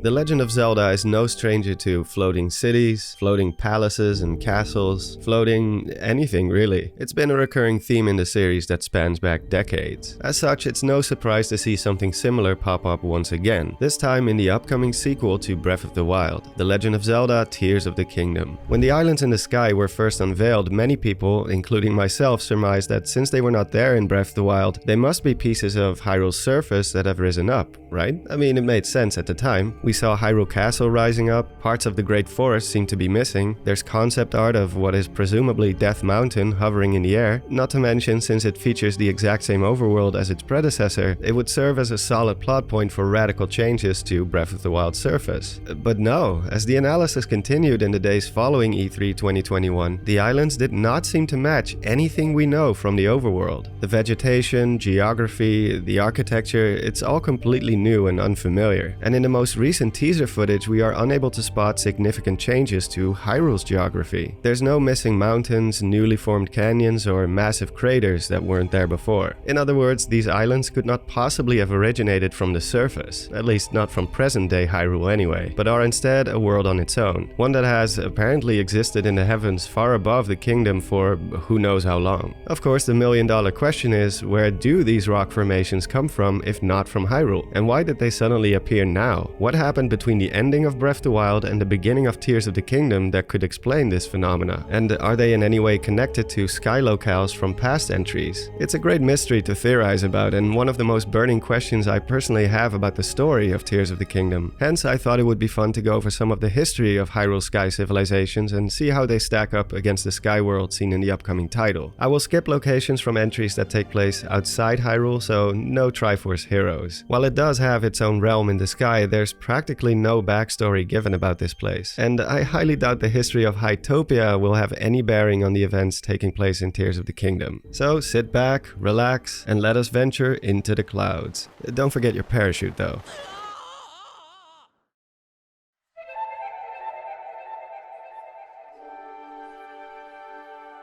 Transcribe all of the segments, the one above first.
The Legend of Zelda is no stranger to floating cities, floating palaces and castles, floating anything really. It's been a recurring theme in the series that spans back decades. As such, it's no surprise to see something similar pop up once again, this time in the upcoming sequel to Breath of the Wild, The Legend of Zelda: Tears of the Kingdom. When the islands in the sky were first unveiled, many people, including myself, surmised that since they were not there in Breath of the Wild, they must be pieces of Hyrule's surface that have risen up, right? I mean, it made sense at the time. We saw Hyrule Castle rising up, parts of the Great Forest seem to be missing, there's concept art of what is presumably Death Mountain hovering in the air, not to mention since it features the exact same overworld as its predecessor, it would serve as a solid plot point for radical changes to Breath of the Wild's surface. But no, as the analysis continued in the days following E3 2021, the islands did not seem to match anything we know from the overworld. The vegetation, geography, the architecture, it's all completely new and unfamiliar, and in the most recent teaser footage we are unable to spot significant changes to Hyrule's geography. There's no missing mountains, newly formed canyons, or massive craters that weren't there before. In other words, these islands could not possibly have originated from the surface, at least not from present-day Hyrule anyway, but are instead a world on its own, one that has apparently existed in the heavens far above the kingdom for who knows how long. Of course, the million-dollar question is, where do these rock formations come from if not from Hyrule? And why did they suddenly appear now? What happened between the ending of Breath of the Wild and the beginning of Tears of the Kingdom that could explain this phenomena? And are they in any way connected to sky locales from past entries? It's a great mystery to theorize about, and one of the most burning questions I personally have about the story of Tears of the Kingdom. Hence, I thought it would be fun to go over some of the history of Hyrule Sky civilizations and see how they stack up against the Sky world seen in the upcoming title. I will skip locations from entries that take place outside Hyrule, so no Triforce heroes. While it does have its own realm in the sky, there's practically no backstory given about this place, and I highly doubt the history of Hytopia will have any bearing on the events taking place in Tears of the Kingdom. So sit back, relax, and let us venture into the clouds. Don't forget your parachute though.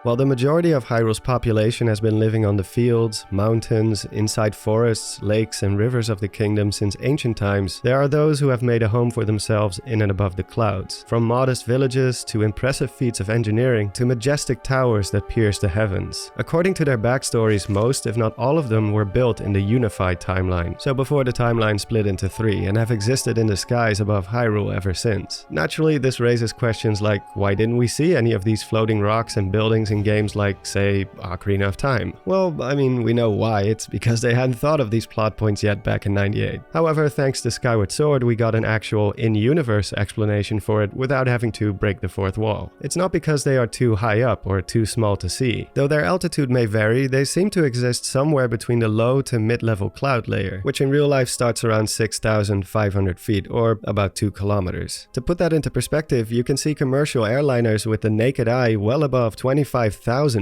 While the majority of Hyrule's population has been living on the fields, mountains, inside forests, lakes, and rivers of the kingdom since ancient times, there are those who have made a home for themselves in and above the clouds. From modest villages to impressive feats of engineering to majestic towers that pierce the heavens. According to their backstories, most, if not all of them, were built in the unified timeline, so before the timeline split into three, and have existed in the skies above Hyrule ever since. Naturally, this raises questions like, why didn't we see any of these floating rocks and buildings in games like, say, Ocarina of Time? Well, I mean, we know why. It's because they hadn't thought of these plot points yet back in '98. However, thanks to Skyward Sword, we got an actual in-universe explanation for it without having to break the fourth wall. It's not because they are too high up or too small to see. Though their altitude may vary, they seem to exist somewhere between the low to mid-level cloud layer, which in real life starts around 6,500 feet, or about 2 kilometers. To put that into perspective, you can see commercial airliners with the naked eye well above 25,000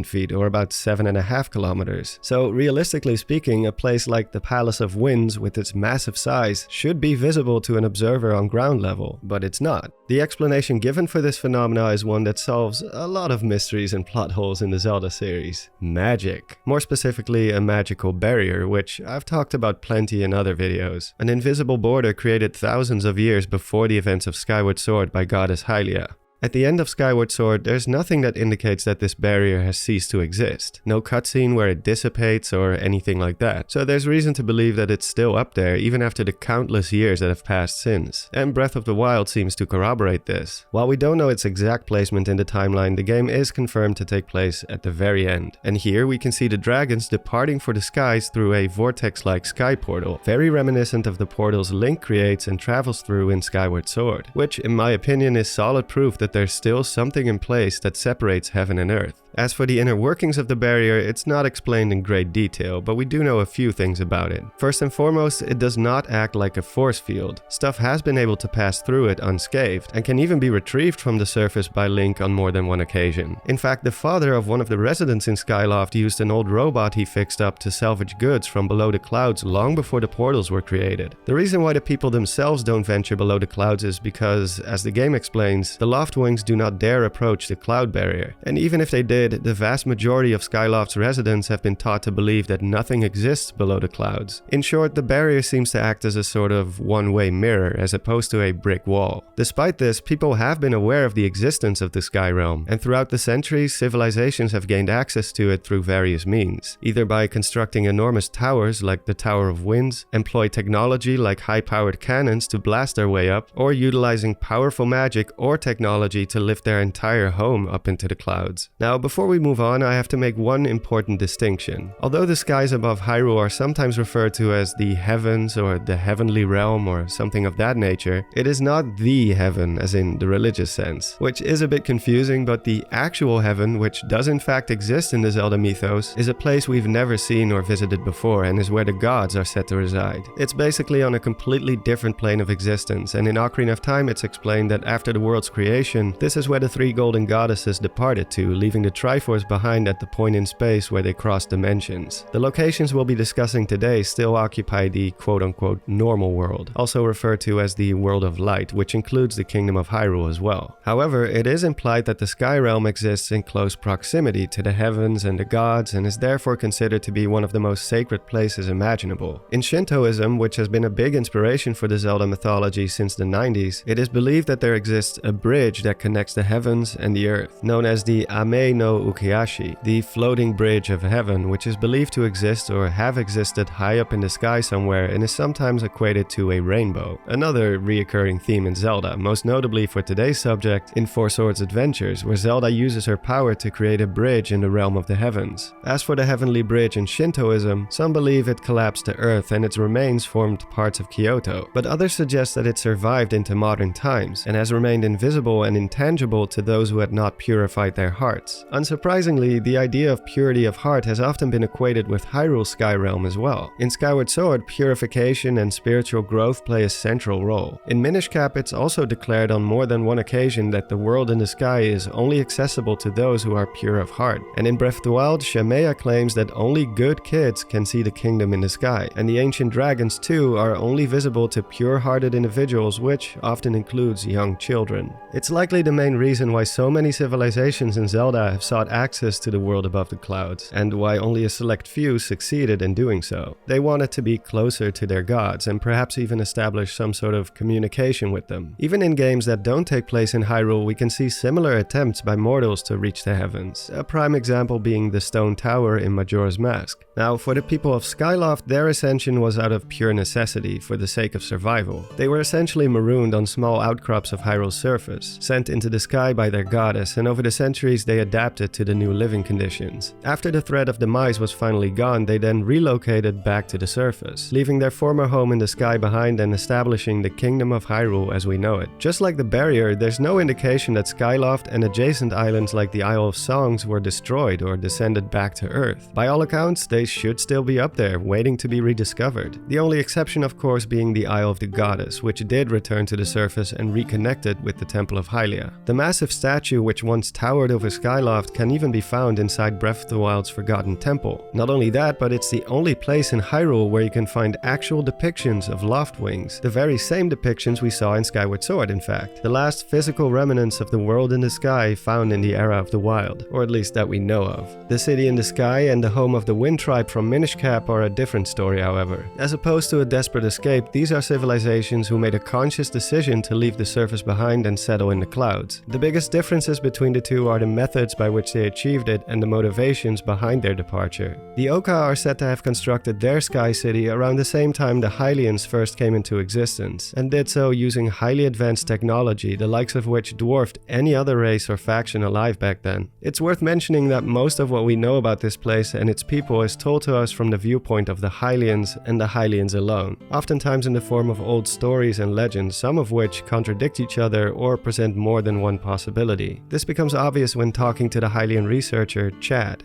feet, or about 7.5 kilometers. So realistically speaking, a place like the Palace of Winds with its massive size should be visible to an observer on ground level, but it's not. The explanation given for this phenomena is one that solves a lot of mysteries and plot holes in the Zelda series. Magic. More specifically, a magical barrier, which I've talked about plenty in other videos. An invisible border created thousands of years before the events of Skyward Sword by goddess Hylia. At the end of Skyward Sword, there's nothing that indicates that this barrier has ceased to exist. No cutscene where it dissipates or anything like that. So there's reason to believe that it's still up there even after the countless years that have passed since. And Breath of the Wild seems to corroborate this. While we don't know its exact placement in the timeline, the game is confirmed to take place at the very end. And here we can see the dragons departing for the skies through a vortex-like sky portal, very reminiscent of the portals Link creates and travels through in Skyward Sword, which in my opinion is solid proof that there's still something in place that separates heaven and earth. As for the inner workings of the barrier, it's not explained in great detail, but we do know a few things about it. First and foremost, it does not act like a force field. Stuff has been able to pass through it unscathed, and can even be retrieved from the surface by Link on more than one occasion. In fact, the father of one of the residents in Skyloft used an old robot he fixed up to salvage goods from below the clouds long before the portals were created. The reason why the people themselves don't venture below the clouds is because, as the game explains, the loft Loftwings do not dare approach the cloud barrier, and even if they did, the vast majority of Skyloft's residents have been taught to believe that nothing exists below the clouds. In short, the barrier seems to act as a sort of one-way mirror as opposed to a brick wall. Despite this, people have been aware of the existence of the Sky Realm, and throughout the centuries, civilizations have gained access to it through various means, either by constructing enormous towers like the Tower of Winds, employ technology like high-powered cannons to blast their way up, or utilizing powerful magic or technology to lift their entire home up into the clouds. Now, before we move on, I have to make one important distinction. Although the skies above Hyrule are sometimes referred to as the heavens or the heavenly realm or something of that nature, it is not the heaven as in the religious sense, which is a bit confusing, but the actual heaven, which does in fact exist in the Zelda mythos, is a place we've never seen or visited before and is where the gods are said to reside. It's basically on a completely different plane of existence, and in Ocarina of Time it's explained that after the world's creation, this is where the three golden goddesses departed to, leaving the Triforce behind at the point in space where they crossed dimensions. The locations we'll be discussing today still occupy the quote-unquote normal world, also referred to as the World of Light, which includes the Kingdom of Hyrule as well. However, it is implied that the Sky Realm exists in close proximity to the heavens and the gods and is therefore considered to be one of the most sacred places imaginable. In Shintoism, which has been a big inspiration for the Zelda mythology since the 90s, it is believed that there exists a bridge that connects the heavens and the earth, known as the Ame no Ukiashi, the floating bridge of heaven, which is believed to exist or have existed high up in the sky somewhere and is sometimes equated to a rainbow. Another reoccurring theme in Zelda, most notably for today's subject in Four Swords Adventures, where Zelda uses her power to create a bridge in the realm of the heavens. As for the heavenly bridge in Shintoism, some believe it collapsed to earth and its remains formed parts of Kyoto, but others suggest that it survived into modern times and has remained invisible and intangible to those who had not purified their hearts. Unsurprisingly, the idea of purity of heart has often been equated with Hyrule's Sky Realm as well. In Skyward Sword, purification and spiritual growth play a central role. In Minish Cap, it's also declared on more than one occasion that the world in the sky is only accessible to those who are pure of heart. And in Breath of the Wild, Shamea claims that only good kids can see the kingdom in the sky, and the ancient dragons too are only visible to pure-hearted individuals, which often includes young children. It's likely the main reason why so many civilizations in Zelda have sought access to the world above the clouds, and why only a select few succeeded in doing so. They wanted to be closer to their gods, and perhaps even establish some sort of communication with them. Even in games that don't take place in Hyrule, we can see similar attempts by mortals to reach the heavens, a prime example being the Stone Tower in Majora's Mask. Now, for the people of Skyloft, their ascension was out of pure necessity, for the sake of survival. They were essentially marooned on small outcrops of Hyrule's surface, sent into the sky by their goddess, and over the centuries they adapted to the new living conditions. After the threat of demise was finally gone, they then relocated back to the surface, leaving their former home in the sky behind and establishing the Kingdom of Hyrule as we know it. Just like the barrier, there's no indication that Skyloft and adjacent islands like the Isle of Songs were destroyed or descended back to Earth. By all accounts, they should still be up there, waiting to be rediscovered. The only exception, of course, being the Isle of the Goddess, which did return to the surface and reconnected with the Temple of Hylia. The massive statue which once towered over Skyloft can even be found inside Breath of the Wild's Forgotten Temple. Not only that, but it's the only place in Hyrule where you can find actual depictions of Loftwings, the very same depictions we saw in Skyward Sword, in fact. The last physical remnants of the world in the sky found in the era of the Wild, or at least that we know of. The city in the sky and the home of the Wind Tribe from Minish Cap are a different story, however. As opposed to a desperate escape, these are civilizations who made a conscious decision to leave the surface behind and settle in the clouds. The biggest differences between the two are the methods by which they achieved it and the motivations behind their departure. The Oocca are said to have constructed their sky city around the same time the Hylians first came into existence, and did so using highly advanced technology, the likes of which dwarfed any other race or faction alive back then. It's worth mentioning that most of what we know about this place and its people is told to us from the viewpoint of the Hylians and the Hylians alone, oftentimes in the form of old stories and legends, some of which contradict each other or present more than one possibility. This becomes obvious when talking to the Hylian researcher Shad.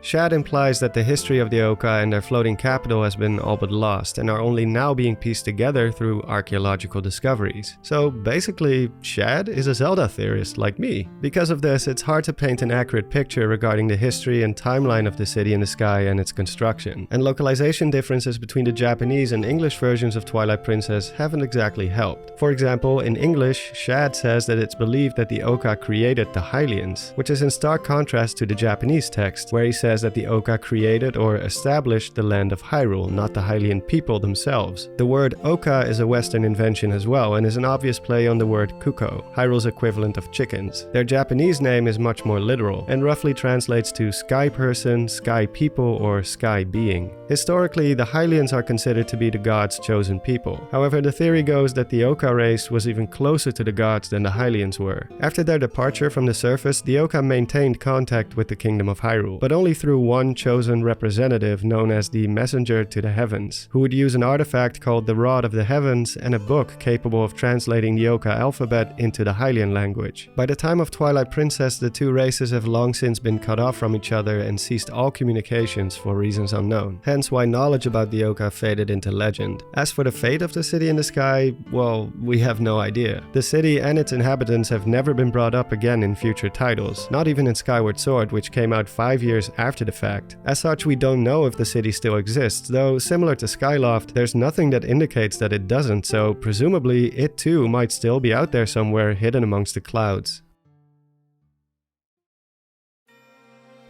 Shad implies that the history of the Oocca and their floating capital has been all but lost and are only now being pieced together through archaeological discoveries. So basically, Shad is a Zelda theorist like me. Because of this, it's hard to paint an accurate picture regarding the history and timeline of the city in the sky and its construction, and localization differences between the Japanese and English versions of Twilight Princess haven't exactly helped. For example, in English, Shad says that it's believed that the Oocca created the Hylians, which is in stark contrast to the Japanese text, where he says that the Oocca created or established the land of Hyrule, not the Hylian people themselves. The word Oocca is a Western invention as well, and is an obvious play on the word kuko, Hyrule's equivalent of chickens. Their Japanese name is much more literal, and roughly translates to sky person, sky people, or sky being. Historically, the Hylians are considered to be the gods' chosen people. However, the theory goes that the Oocca race was even closer to the gods than the Hylians were. After their departure from the surface, the Oocca maintained contact with the Kingdom of Hyrule, but only through one chosen representative known as the Messenger to the Heavens, who would use an artifact called the Rod of the Heavens and a book capable of translating the Oocca alphabet into the Hylian language. By the time of Twilight Princess, the two races have long since been cut off from each other and ceased all communications for reasons unknown. Hence why knowledge about the Oocca faded into legend. As for the fate of the city in the sky, well, we have no idea. The city and its inhabitants have never been brought up again in future titles, not even in Skyward Sword, which came out 5 years after the fact. As such, we don't know if the city still exists, though similar to Skyloft, there's nothing that indicates that it doesn't, so presumably it too might still be out there somewhere hidden amongst the clouds.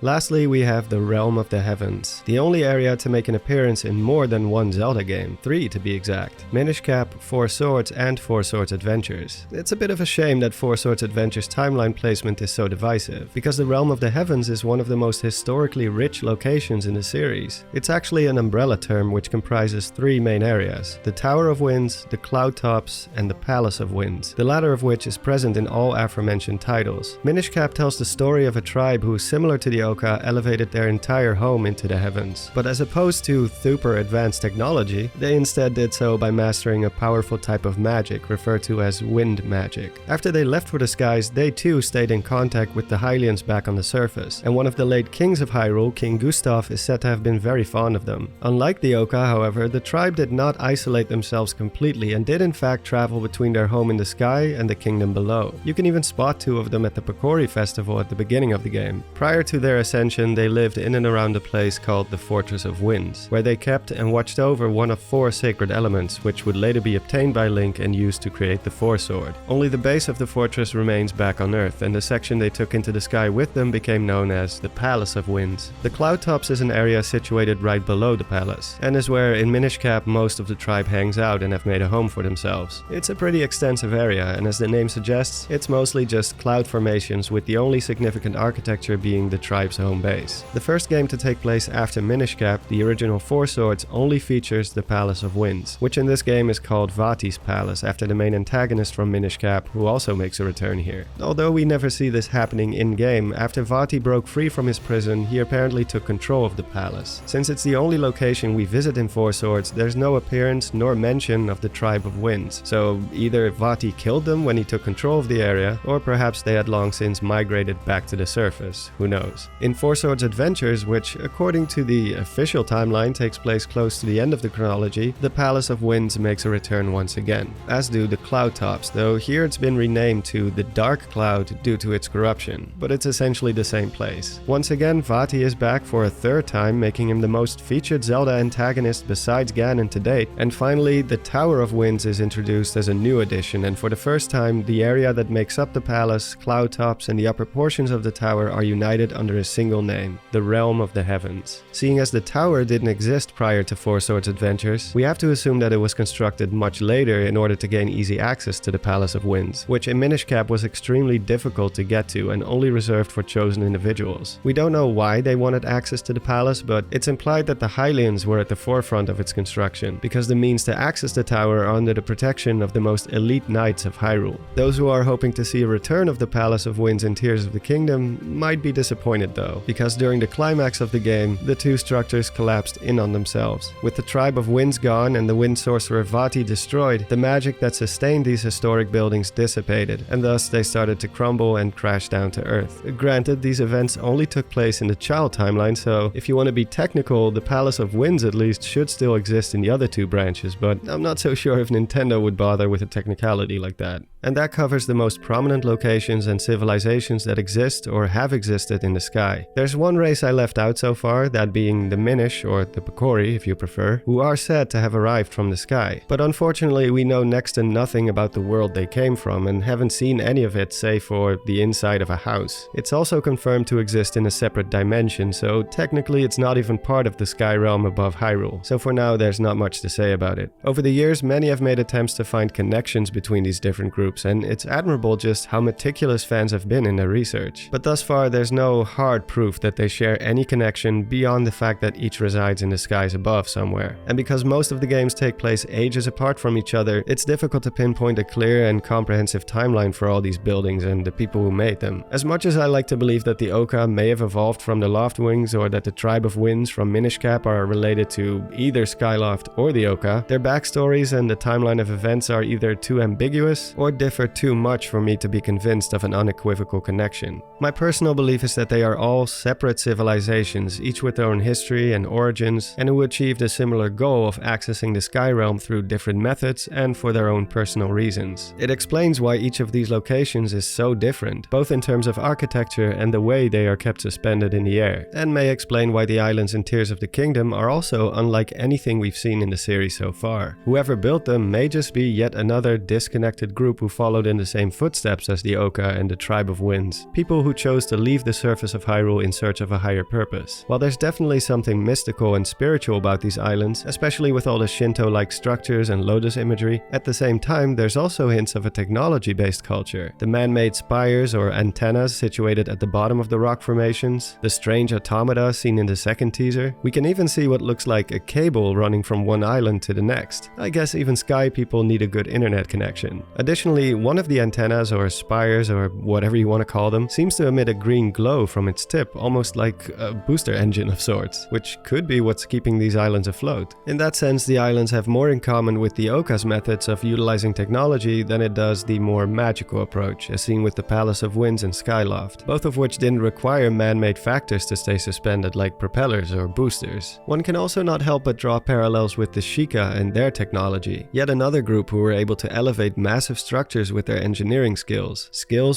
Lastly, we have the Realm of the Heavens, the only area to make an appearance in more than one Zelda game, 3 to be exact. Minish Cap, Four Swords, and Four Swords Adventures. It's a bit of a shame that Four Swords Adventures timeline placement is so divisive, because the Realm of the Heavens is one of the most historically rich locations in the series. It's actually an umbrella term which comprises 3 main areas: the Tower of Winds, the Cloud Tops, and the Palace of Winds, the latter of which is present in all aforementioned titles. Minish Cap tells the story of a tribe who, similar to the Oocca, elevated their entire home into the heavens. But as opposed to super advanced technology, they instead did so by mastering a powerful type of magic referred to as wind magic. After they left for the skies, they too stayed in contact with the Hylians back on the surface, and one of the late kings of Hyrule, King Gustav, is said to have been very fond of them. Unlike the Oocca, however, the tribe did not isolate themselves completely and did in fact travel between their home in the sky and the kingdom below. You can even spot 2 of them at the Pokori festival at the beginning of the game. Prior to their ascension, they lived in and around a place called the Fortress of Winds, where they kept and watched over one of 4 sacred elements, which would later be obtained by Link and used to create the Four Sword. Only the base of the fortress remains back on Earth, and the section they took into the sky with them became known as the Palace of Winds. The Cloud Tops is an area situated right below the palace, and is where in Minish Cap most of the tribe hangs out and have made a home for themselves. It's a pretty extensive area, and as the name suggests, it's mostly just cloud formations, with the only significant architecture being the tribe's home base. The first game to take place after Minish Cap, the original Four Swords, only features the Palace of Winds, which in this game is called Vati's Palace, after the main antagonist from Minish Cap, who also makes a return here. Although we never see this happening in-game, after Vati broke free from his prison, he apparently took control of the palace. Since it's the only location we visit in Four Swords, there's no appearance nor mention of the Tribe of Winds, so either Vati killed them when he took control of the area, or perhaps they had long since migrated back to the surface, who knows. In Four Swords Adventures, which according to the official timeline takes place close to the end of the chronology, the Palace of Winds makes a return once again, as do the Cloud Tops, though here it's been renamed to the Dark Cloud due to its corruption, but it's essentially the same place. Once again, Vati is back for a 3rd time, making him the most featured Zelda antagonist besides Ganon to date, and finally the Tower of Winds is introduced as a new addition, and for the first time the area that makes up the palace, Cloud Tops, and the upper portions of the tower are united under a single name, the Realm of the Heavens. Seeing as the tower didn't exist prior to Four Swords Adventures, we have to assume that it was constructed much later in order to gain easy access to the Palace of Winds, which in Minish Cap was extremely difficult to get to and only reserved for chosen individuals. We don't know why they wanted access to the palace, but it's implied that the Hylians were at the forefront of its construction, because the means to access the tower are under the protection of the most elite knights of Hyrule. Those who are hoping to see a return of the Palace of Winds in Tears of the Kingdom might be disappointed though, because during the climax of the game, the 2 structures collapsed in on themselves. With the Tribe of Winds gone and the Wind Sorcerer Vati destroyed, the magic that sustained these historic buildings dissipated, and thus they started to crumble and crash down to Earth. Granted, these events only took place in the child timeline, so if you want to be technical, the Palace of Winds at least should still exist in the other 2 branches, but I'm not so sure if Nintendo would bother with a technicality like that. And that covers the most prominent locations and civilizations that exist or have existed in the sky. sky. There's one race I left out so far, that being the Minish, or the Picori if you prefer, who are said to have arrived from the sky. But unfortunately we know next to nothing about the world they came from and haven't seen any of it save for the inside of a house. It's also confirmed to exist in a separate dimension, so technically it's not even part of the sky realm above Hyrule. So for now there's not much to say about it. Over the years many have made attempts to find connections between these different groups, and it's admirable just how meticulous fans have been in their research. But thus far there's no hard proof that they share any connection beyond the fact that each resides in the skies above somewhere. And because most of the games take place ages apart from each other, it's difficult to pinpoint a clear and comprehensive timeline for all these buildings and the people who made them. As much as I like to believe that the Oocca may have evolved from the Loftwings, or that the tribe of winds from Minish Cap are related to either Skyloft or the Oocca, their backstories and the timeline of events are either too ambiguous or differ too much for me to be convinced of an unequivocal connection. My personal belief is that they are all separate civilizations, each with their own history and origins, and who achieved a similar goal of accessing the Sky Realm through different methods and for their own personal reasons. It explains why each of these locations is so different, both in terms of architecture and the way they are kept suspended in the air, and may explain why the islands in Tears of the Kingdom are also unlike anything we've seen in the series so far. Whoever built them may just be yet another disconnected group who followed in the same footsteps as the Oocca and the Tribe of Winds, people who chose to leave the surface of Hyrule in search of a higher purpose. While there's definitely something mystical and spiritual about these islands, especially with all the Shinto-like structures and lotus imagery, at the same time there's also hints of a technology-based culture. The man-made spires or antennas situated at the bottom of the rock formations, the strange automata seen in the second teaser. We can even see what looks like a cable running from one island to the next. I guess even sky people need a good internet connection. Additionally, one of the antennas or spires or whatever you want to call them seems to emit a green glow from its tip, almost like a booster engine of sorts, which could be what's keeping these islands afloat. In that sense, the islands have more in common with the Oocca's methods of utilizing technology than it does the more magical approach, as seen with the Palace of Winds and Skyloft, both of which didn't require man-made factors to stay suspended like propellers or boosters. One can also not help but draw parallels with the Sheikah and their technology, yet another group who were able to elevate massive structures with their engineering skills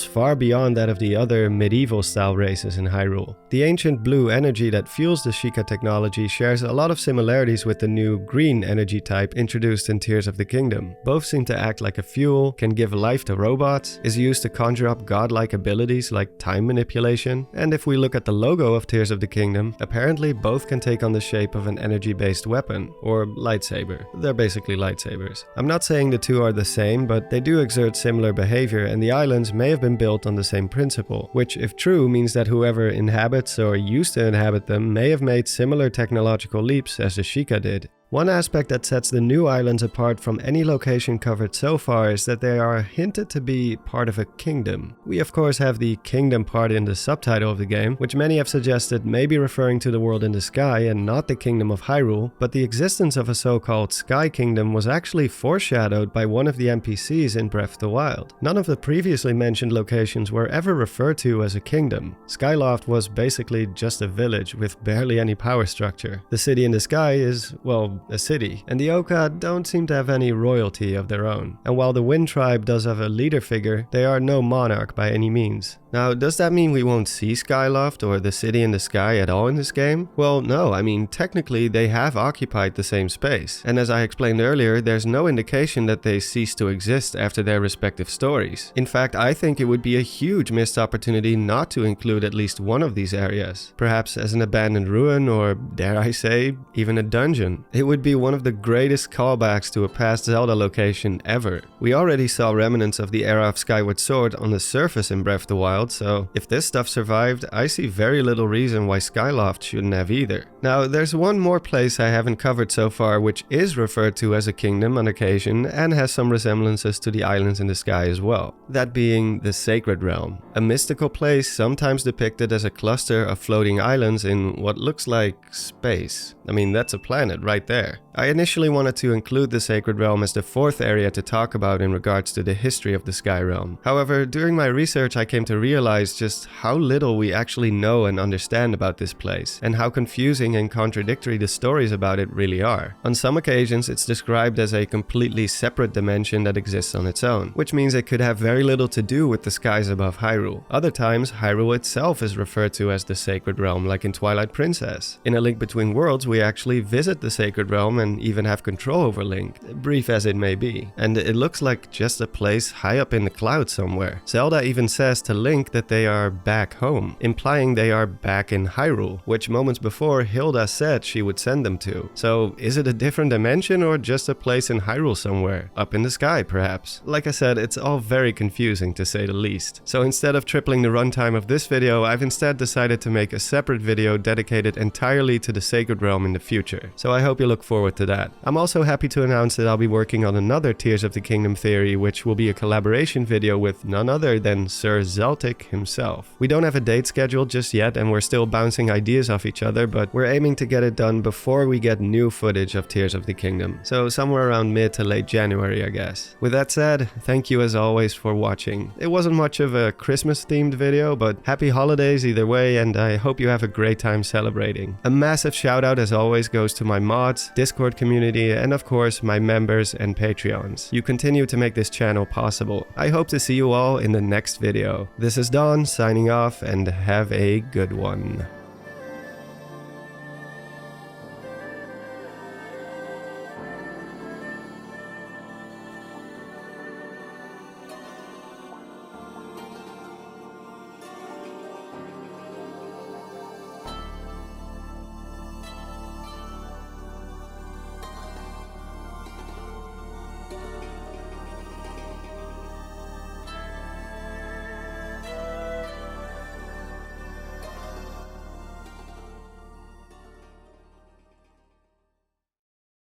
far beyond that of the other medieval-style races in Hyrule. The ancient blue energy that fuels the Sheikah technology shares a lot of similarities with the new green energy type introduced in Tears of the Kingdom. Both seem to act like a fuel, can give life to robots, is used to conjure up godlike abilities like time manipulation, and if we look at the logo of Tears of the Kingdom, apparently both can take on the shape of an energy-based weapon, or lightsaber. They're basically lightsabers. I'm not saying the two are the same, but they do exert similar behavior, and the islands may have been built on the same principle, which if true means that whoever inhabits or used to inhabit them may have made similar technological leaps as the Sheikah did. One aspect that sets the new islands apart from any location covered so far is that they are hinted to be part of a kingdom. We of course have the kingdom part in the subtitle of the game, which many have suggested may be referring to the world in the sky and not the kingdom of Hyrule, but the existence of a so-called Sky Kingdom was actually foreshadowed by one of the NPCs in Breath of the Wild. None of the previously mentioned locations were ever referred to as a kingdom. Skyloft was basically just a village with barely any power structure. The city in the sky is, well, a city, and the Oocca don't seem to have any royalty of their own. And while the Wind Tribe does have a leader figure, they are no monarch by any means. Now, does that mean we won't see Skyloft or the city in the sky at all in this game? Well, no, I mean, technically they have occupied the same space, and as I explained earlier, there's no indication that they ceased to exist after their respective stories. In fact, I think it would be a huge missed opportunity not to include at least one of these areas, perhaps as an abandoned ruin or, dare I say, even a dungeon. It would be one of the greatest callbacks to a past Zelda location ever. We already saw remnants of the era of Skyward Sword on the surface in Breath of the Wild, so if this stuff survived, I see very little reason why Skyloft shouldn't have either. Now, there's one more place I haven't covered so far which is referred to as a kingdom on occasion and has some resemblances to the islands in the sky as well. That being the Sacred Realm, a mystical place sometimes depicted as a cluster of floating islands in what looks like space. I mean, that's a planet right there. there. I initially wanted to include the Sacred Realm as the fourth area to talk about in regards to the history of the Sky Realm. However, during my research I came to realize just how little we actually know and understand about this place, and how confusing and contradictory the stories about it really are. On some occasions it's described as a completely separate dimension that exists on its own, which means it could have very little to do with the skies above Hyrule. Other times Hyrule itself is referred to as the Sacred Realm, like in Twilight Princess. In A Link Between Worlds we actually visit the Sacred Realm and even have control over Link, brief as it may be, and it looks like just a place high up in the clouds somewhere. Zelda even says to Link that they are back home, implying they are back in Hyrule, which moments before Hilda said she would send them to. So is it a different dimension or just a place in Hyrule somewhere? Up in the sky perhaps? Like I said, it's all very confusing to say the least. So instead of tripling the runtime of this video, I've instead decided to make a separate video dedicated entirely to the Sacred Realm in the future. So I hope you look forward to that. I'm also happy to announce that I'll be working on another Tears of the Kingdom theory, which will be a collaboration video with none other than Sir Zeltic himself. We don't have a date scheduled just yet and we're still bouncing ideas off each other, but we're aiming to get it done before we get new footage of Tears of the Kingdom. So somewhere around mid to late January, I guess. With that said, thank you as always for watching. It wasn't much of a Christmas themed video, but happy holidays either way, and I hope you have a great time celebrating. A massive shout out as always goes to my mods, Discord community, and of course my members and Patreons. You continue to make this channel possible. I hope to see you all in the next video. This is Don signing off, and have a good one.